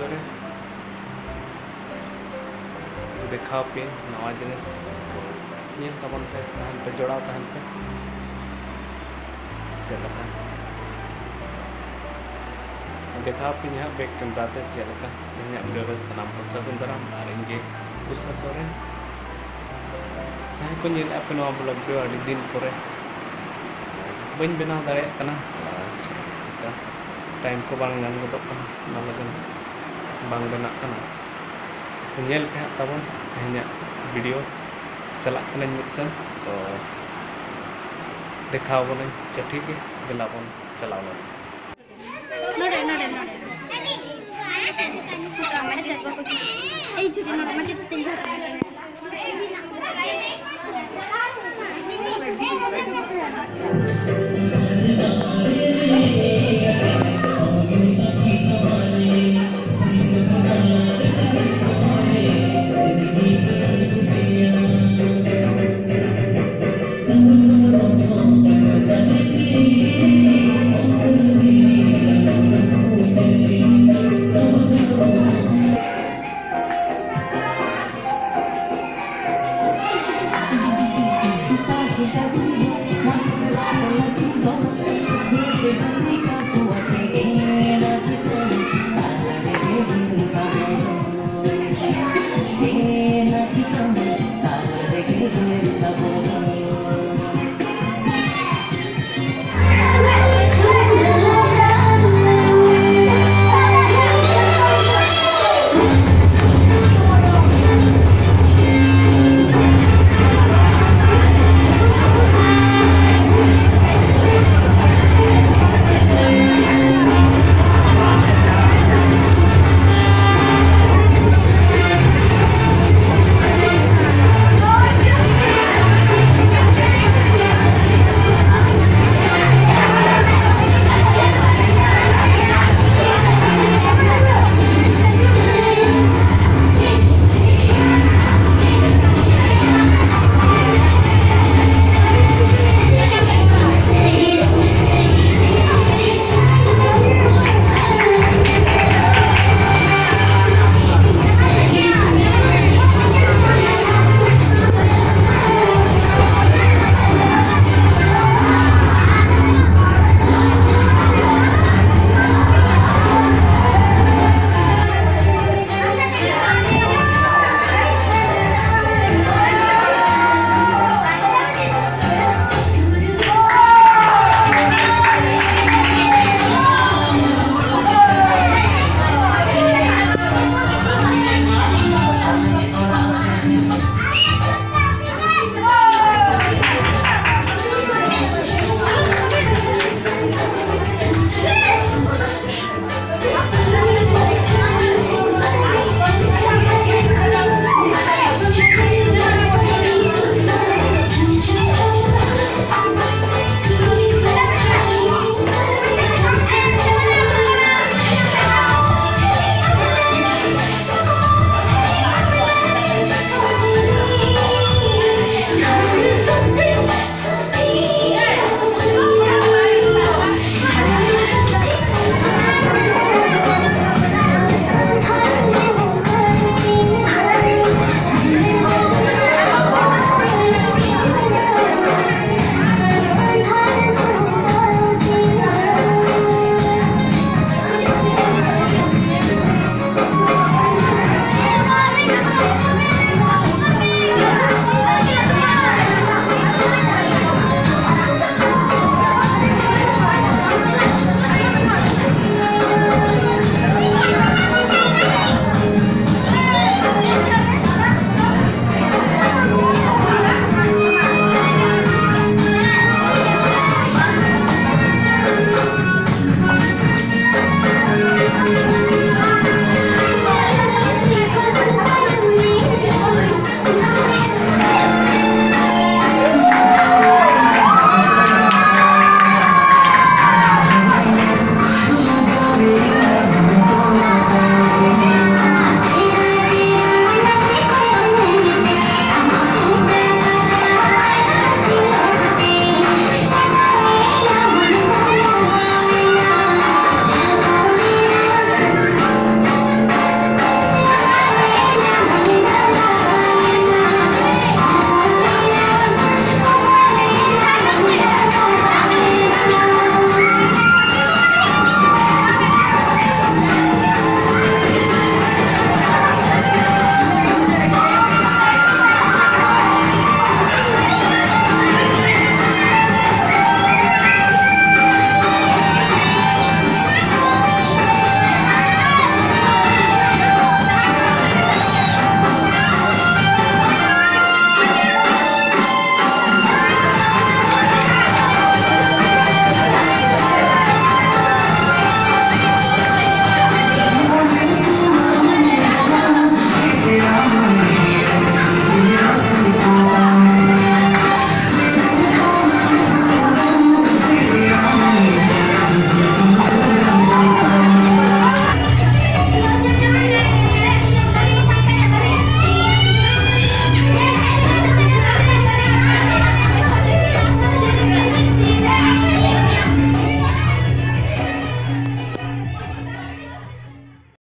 video रे देखा पे नवा जिनिस ये तबन पे तहन पे जोड़ा तहन पे चलता देखा पे यहाँ बैक कैमरा ते चलता यहाँ वीडियो रे सनाम को सगुन दाराम और इनके उषा सोरेन चाहे को नेल पे नवा ब्लॉग वीडियो अड़ी दिन परे बन बनाव दाड़े कना टाइम को बांग नाम गोदो कना ना लगन बांग बना कना नेल पे तबन तेहना वीडियो चला कना मिक्सन तो देखा बन ठीक है गला बन चला बन नोडे नोडे नोडे मैं देखो कुछ ए छुट्टी नोडे मुझे तीन Sabor